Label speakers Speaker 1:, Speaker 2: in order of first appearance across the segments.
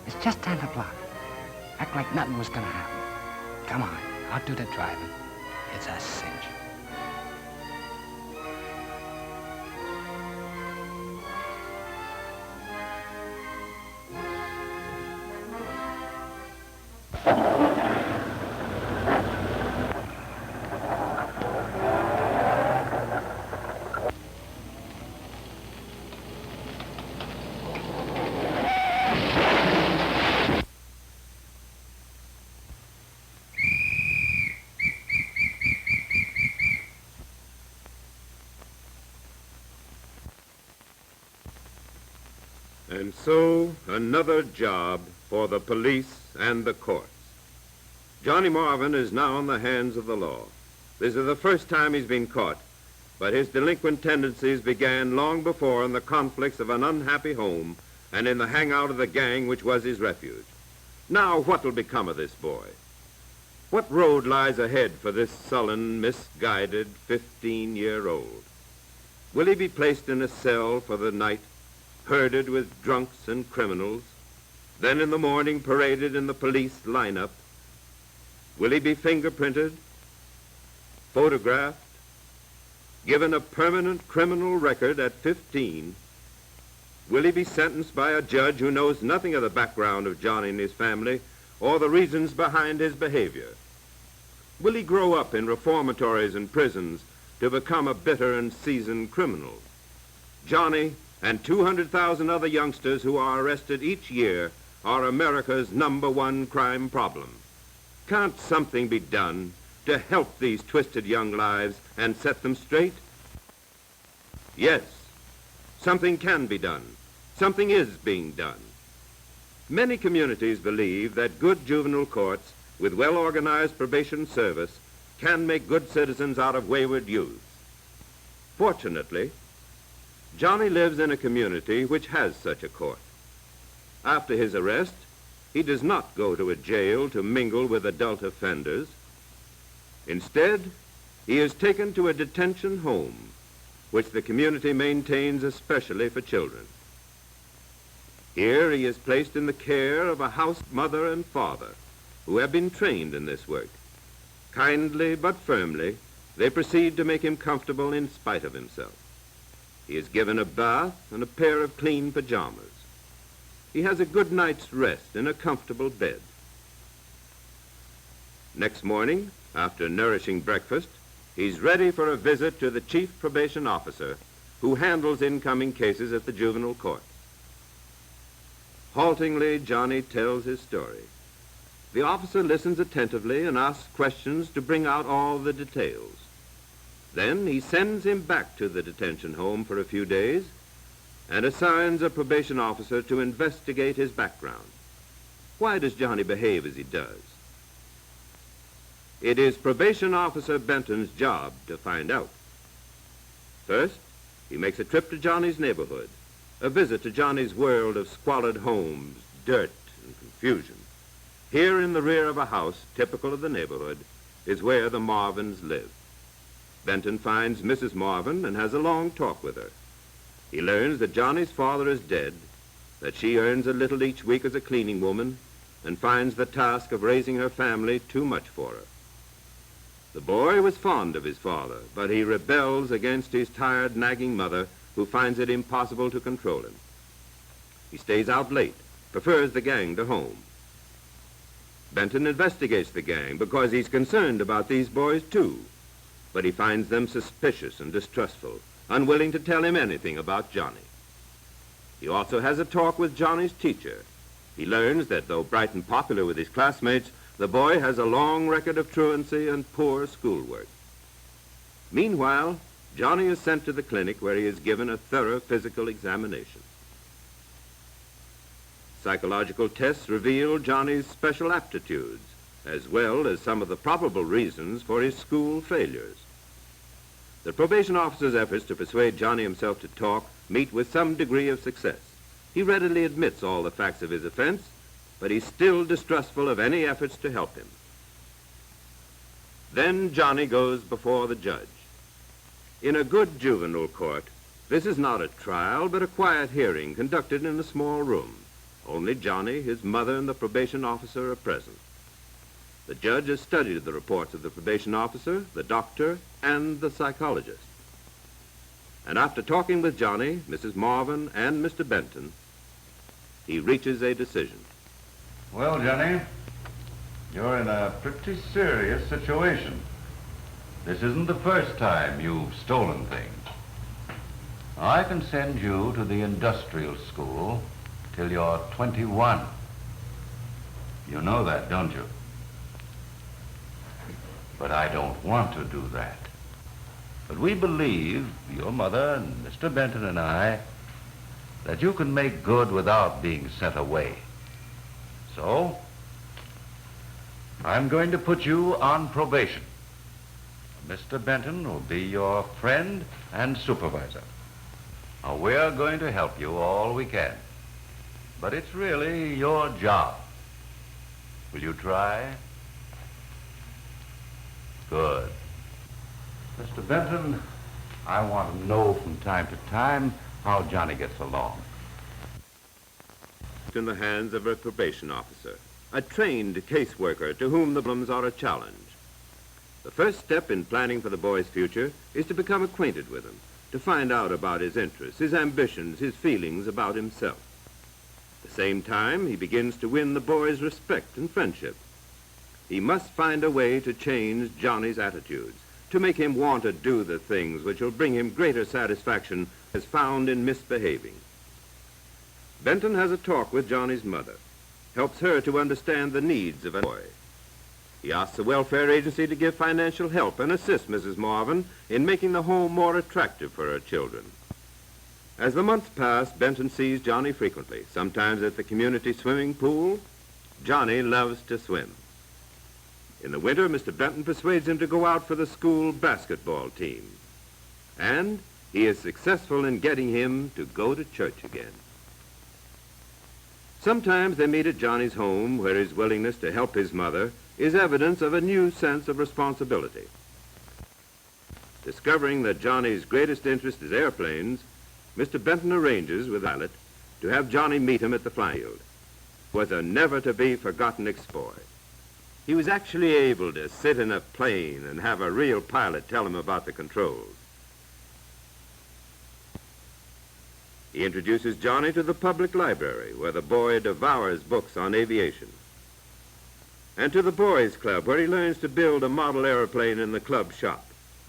Speaker 1: It's just 10 o'clock. Act like nothing was gonna happen. Come on, I'll do the driving. It's a cinch.
Speaker 2: And so, another job for the police and the courts. Johnny Marvin is now in the hands of the law. This is the first time he's been caught, but his delinquent tendencies began long before in the conflicts of an unhappy home and in the hangout of the gang which was his refuge. Now, what will become of this boy? What road lies ahead for this sullen, misguided 15-year-old? Will he be placed in a cell for the night, herded with drunks and criminals, then in the morning paraded in the police lineup? Will he be fingerprinted, photographed, given a permanent criminal record at 15? Will he be sentenced by a judge who knows nothing of the background of Johnny and his family or the reasons behind his behavior? Will he grow up in reformatories and prisons to become a bitter and seasoned criminal? Johnny and 200,000 other youngsters who are arrested each year are America's #1 crime problem. Can't something be done to help these twisted young lives and set them straight? Yes, something can be done. Something is being done. Many communities believe that good juvenile courts with well-organized probation service can make good citizens out of wayward youth. Fortunately, Johnny lives in a community which has such a court. After his arrest, he does not go to a jail to mingle with adult offenders. Instead, he is taken to a detention home, which the community maintains especially for children. Here he is placed in the care of a house mother and father who have been trained in this work. Kindly but firmly, they proceed to make him comfortable in spite of himself. He is given a bath and a pair of clean pajamas. He has a good night's rest in a comfortable bed. Next morning, after nourishing breakfast, he's ready for a visit to the chief probation officer who handles incoming cases at the juvenile court. Haltingly, Johnny tells his story. The officer listens attentively and asks questions to bring out all the details. Then he sends him back to the detention home for a few days and assigns a probation officer to investigate his background. Why does Johnny behave as he does? It is Probation Officer Benton's job to find out. First, he makes a trip to Johnny's neighborhood, a visit to Johnny's world of squalid homes, dirt, and confusion. Here in the rear of a house typical of the neighborhood is where the Marvins live. Benton finds Mrs. Marvin and has a long talk with her. He learns that Johnny's father is dead, that she earns a little each week as a cleaning woman, and finds the task of raising her family too much for her. The boy was fond of his father, but he rebels against his tired, nagging mother, who finds it impossible to control him. He stays out late, prefers the gang to home. Benton investigates the gang because he's concerned about these boys, too. But he finds them suspicious and distrustful, unwilling to tell him anything about Johnny. He also has a talk with Johnny's teacher. He learns that though bright and popular with his classmates, the boy has a long record of truancy and poor schoolwork. Meanwhile, Johnny is sent to the clinic where he is given a thorough physical examination. Psychological tests reveal Johnny's special aptitudes, as well as some of the probable reasons for his school failures. The probation officer's efforts to persuade Johnny himself to talk meet with some degree of success. He readily admits all the facts of his offense, but he's still distrustful of any efforts to help him. Then Johnny goes before the judge. In a good juvenile court, this is not a trial, but a quiet hearing conducted in a small room. Only Johnny, his mother, and the probation officer are present. The judge has studied the reports of the probation officer, the doctor, and the psychologist. And after talking with Johnny, Mrs. Marvin, and Mr. Benton, he reaches a decision.
Speaker 3: Well, Johnny, you're in a pretty serious situation. This isn't the first time you've stolen things. I can send you to the industrial school till you're 21. You know that, don't you? But I don't want to do that. But we believe, your mother and Mr. Benton and I, that you can make good without being sent away. So, I'm going to put you on probation. Mr. Benton will be your friend and supervisor. Now, we're going to help you all we can. But it's really your job. Will you try? Good. Mr. Benton, I want to know from time to time how Johnny gets along.
Speaker 2: In the hands of a probation officer, a trained caseworker to whom the problems are a challenge. The first step in planning for the boy's future is to become acquainted with him, to find out about his interests, his ambitions, his feelings about himself. At the same time, he begins to win the boy's respect and friendship. He must find a way to change Johnny's attitudes, to make him want to do the things which will bring him greater satisfaction as found in misbehaving. Benton has a talk with Johnny's mother, helps her to understand the needs of a boy. He asks the welfare agency to give financial help and assist Mrs. Marvin in making the home more attractive for her children. As the months pass, Benton sees Johnny frequently, sometimes at the community swimming pool. Johnny loves to swim. In the winter, Mr. Benton persuades him to go out for the school basketball team. And he is successful in getting him to go to church again. Sometimes they meet at Johnny's home, where his willingness to help his mother is evidence of a new sense of responsibility. Discovering that Johnny's greatest interest is airplanes, Mr. Benton arranges with the pilot to have Johnny meet him at the flying field. It was a never-to-be-forgotten exploit. He was actually able to sit in a plane and have a real pilot tell him about the controls. He introduces Johnny to the public library, where the boy devours books on aviation. And to the boys' club, where he learns to build a model airplane in the club shop.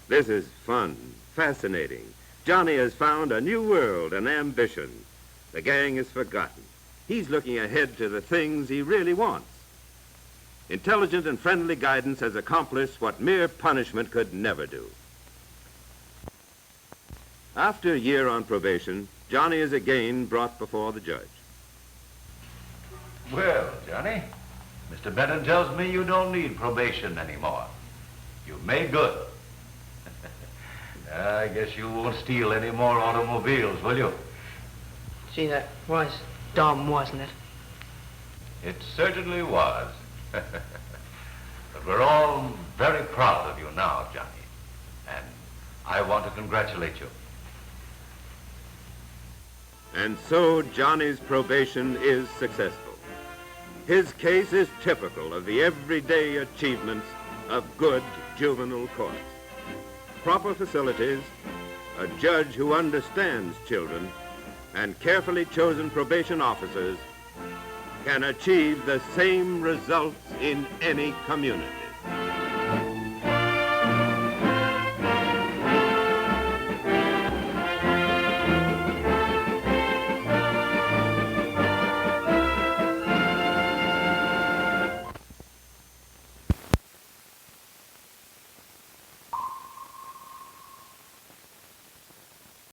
Speaker 2: This is fun, fascinating. Johnny has found a new world and ambition. The gang is forgotten. He's looking ahead to the things he really wants. Intelligent and friendly guidance has accomplished what mere punishment could never do. After a year on probation, Johnny is again brought before the judge.
Speaker 3: Well, Johnny, Mr. Benton tells me you don't need probation anymore. You've made good. I guess you won't steal any more automobiles, will you?
Speaker 4: Gee, that was dumb, wasn't it?
Speaker 3: It certainly was. But we're all very proud of you now, Johnny. And I want to congratulate you.
Speaker 2: And so Johnny's probation is successful. His case is typical of the everyday achievements of good juvenile courts. Proper facilities, a judge who understands children, and carefully chosen probation officers can achieve the same results in any community.